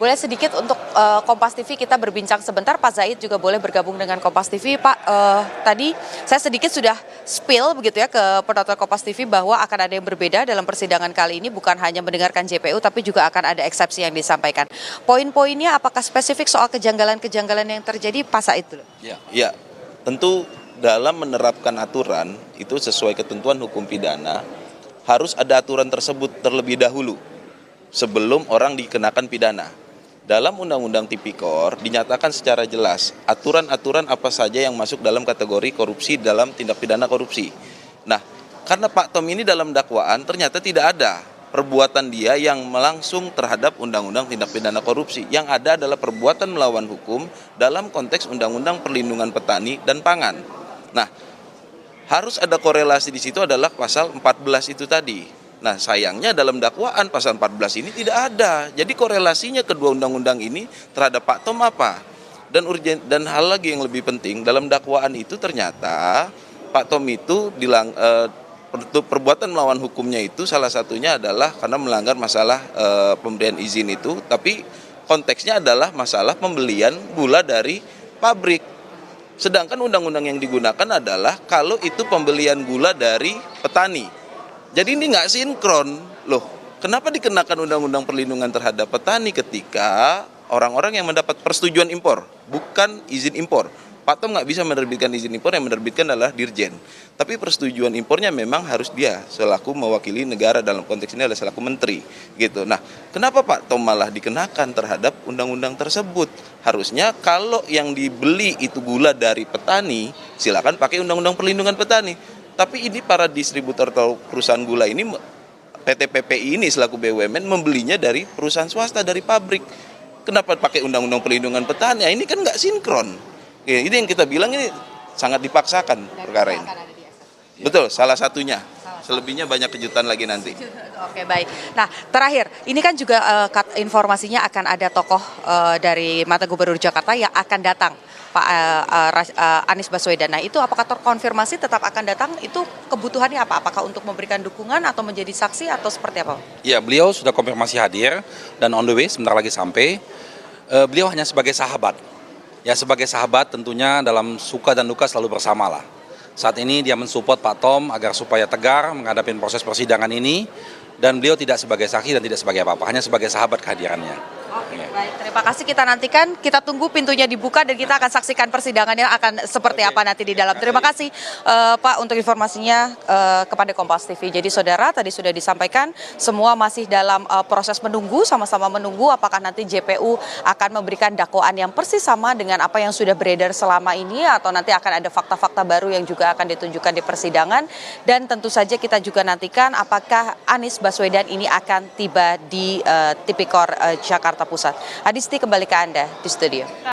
boleh sedikit untuk Kompas TV kita berbincang sebentar. Pak Zaid juga boleh bergabung dengan Kompas TV. Pak, tadi saya sedikit sudah spill begitu ya ke penonton Kompas TV bahwa akan ada yang berbeda dalam persidangan kali ini, bukan hanya mendengarkan JPU tapi juga akan ada eksepsi yang disampaikan. Poin-poinnya apakah spesifik soal kejanggalan-kejanggalan yang terjadi, Pak Zaid dulu? Ya, tentu dalam menerapkan aturan itu sesuai ketentuan hukum pidana harus ada aturan tersebut terlebih dahulu sebelum orang dikenakan pidana. Dalam Undang-Undang Tipikor dinyatakan secara jelas aturan-aturan apa saja yang masuk dalam kategori korupsi dalam tindak pidana korupsi. Nah, karena Pak Tom ini dalam dakwaan ternyata tidak ada perbuatan dia yang melangsung terhadap Undang-Undang Tindak Pidana Korupsi. Yang ada adalah perbuatan melawan hukum dalam konteks Undang-Undang Perlindungan Petani dan Pangan. Nah, harus ada korelasi di situ adalah pasal 14 itu tadi. Nah, sayangnya dalam dakwaan pasal 14 ini tidak ada. Jadi korelasinya kedua undang-undang ini terhadap Pak Tom apa? Dan hal lagi yang lebih penting, dalam dakwaan itu ternyata Pak Tom itu perbuatan melawan hukumnya itu salah satunya adalah karena melanggar masalah pemberian izin itu, tapi konteksnya adalah masalah pembelian gula dari pabrik. Sedangkan undang-undang yang digunakan adalah kalau itu pembelian gula dari petani. Jadi ini nggak sinkron. Loh, kenapa dikenakan undang-undang perlindungan terhadap petani ketika orang-orang yang mendapat persetujuan impor, bukan izin impor. Pak Tom nggak bisa menerbitkan izin impor, yang menerbitkan adalah Dirjen. Tapi persetujuan impornya memang harus dia selaku mewakili negara, dalam konteks ini adalah selaku menteri. Gitu. Nah, kenapa Pak Tom malah dikenakan terhadap undang-undang tersebut? Harusnya kalau yang dibeli itu gula dari petani, silakan pakai undang-undang perlindungan petani. Tapi ini para distributor atau perusahaan gula ini, PT PPI ini selaku BUMN membelinya dari perusahaan swasta, dari pabrik. Kenapa pakai undang-undang perlindungan petani? Ini kan nggak sinkron. Ya, ini yang kita bilang ini sangat dipaksakan perkara ini. Betul, salah satunya. Selebihnya banyak kejutan lagi nanti. Oke, baik. Nah, terakhir, ini kan juga informasinya akan ada tokoh dari mantan Gubernur Jakarta yang akan datang, Pak Anies Baswedan. Nah, itu apakah terkonfirmasi tetap akan datang? Itu kebutuhannya apa? Apakah untuk memberikan dukungan atau menjadi saksi atau seperti apa? Ya, beliau sudah konfirmasi hadir dan on the way sebentar lagi sampai. Beliau hanya sebagai sahabat. Ya, sebagai sahabat tentunya dalam suka dan duka selalu bersamalah. Saat ini dia mensupport Pak Tom agar supaya tegar menghadapi proses persidangan ini, dan beliau tidak sebagai saksi dan tidak sebagai apa-apa, hanya sebagai sahabat kehadirannya. Oke, baik. Terima kasih, kita nantikan, kita tunggu pintunya dibuka dan kita akan saksikan persidangannya akan seperti apa nanti di dalam. Terima kasih Pak untuk informasinya kepada Kompas TV. Jadi saudara, tadi sudah disampaikan semua masih dalam proses menunggu, sama-sama menunggu apakah nanti JPU akan memberikan dakwaan yang persis sama dengan apa yang sudah beredar selama ini atau nanti akan ada fakta-fakta baru yang juga akan ditunjukkan di persidangan. Dan tentu saja kita juga nantikan apakah Anies Baswedan ini akan tiba di Tipikor Jakarta Pusat. Adisti, kembali ke Anda di studio.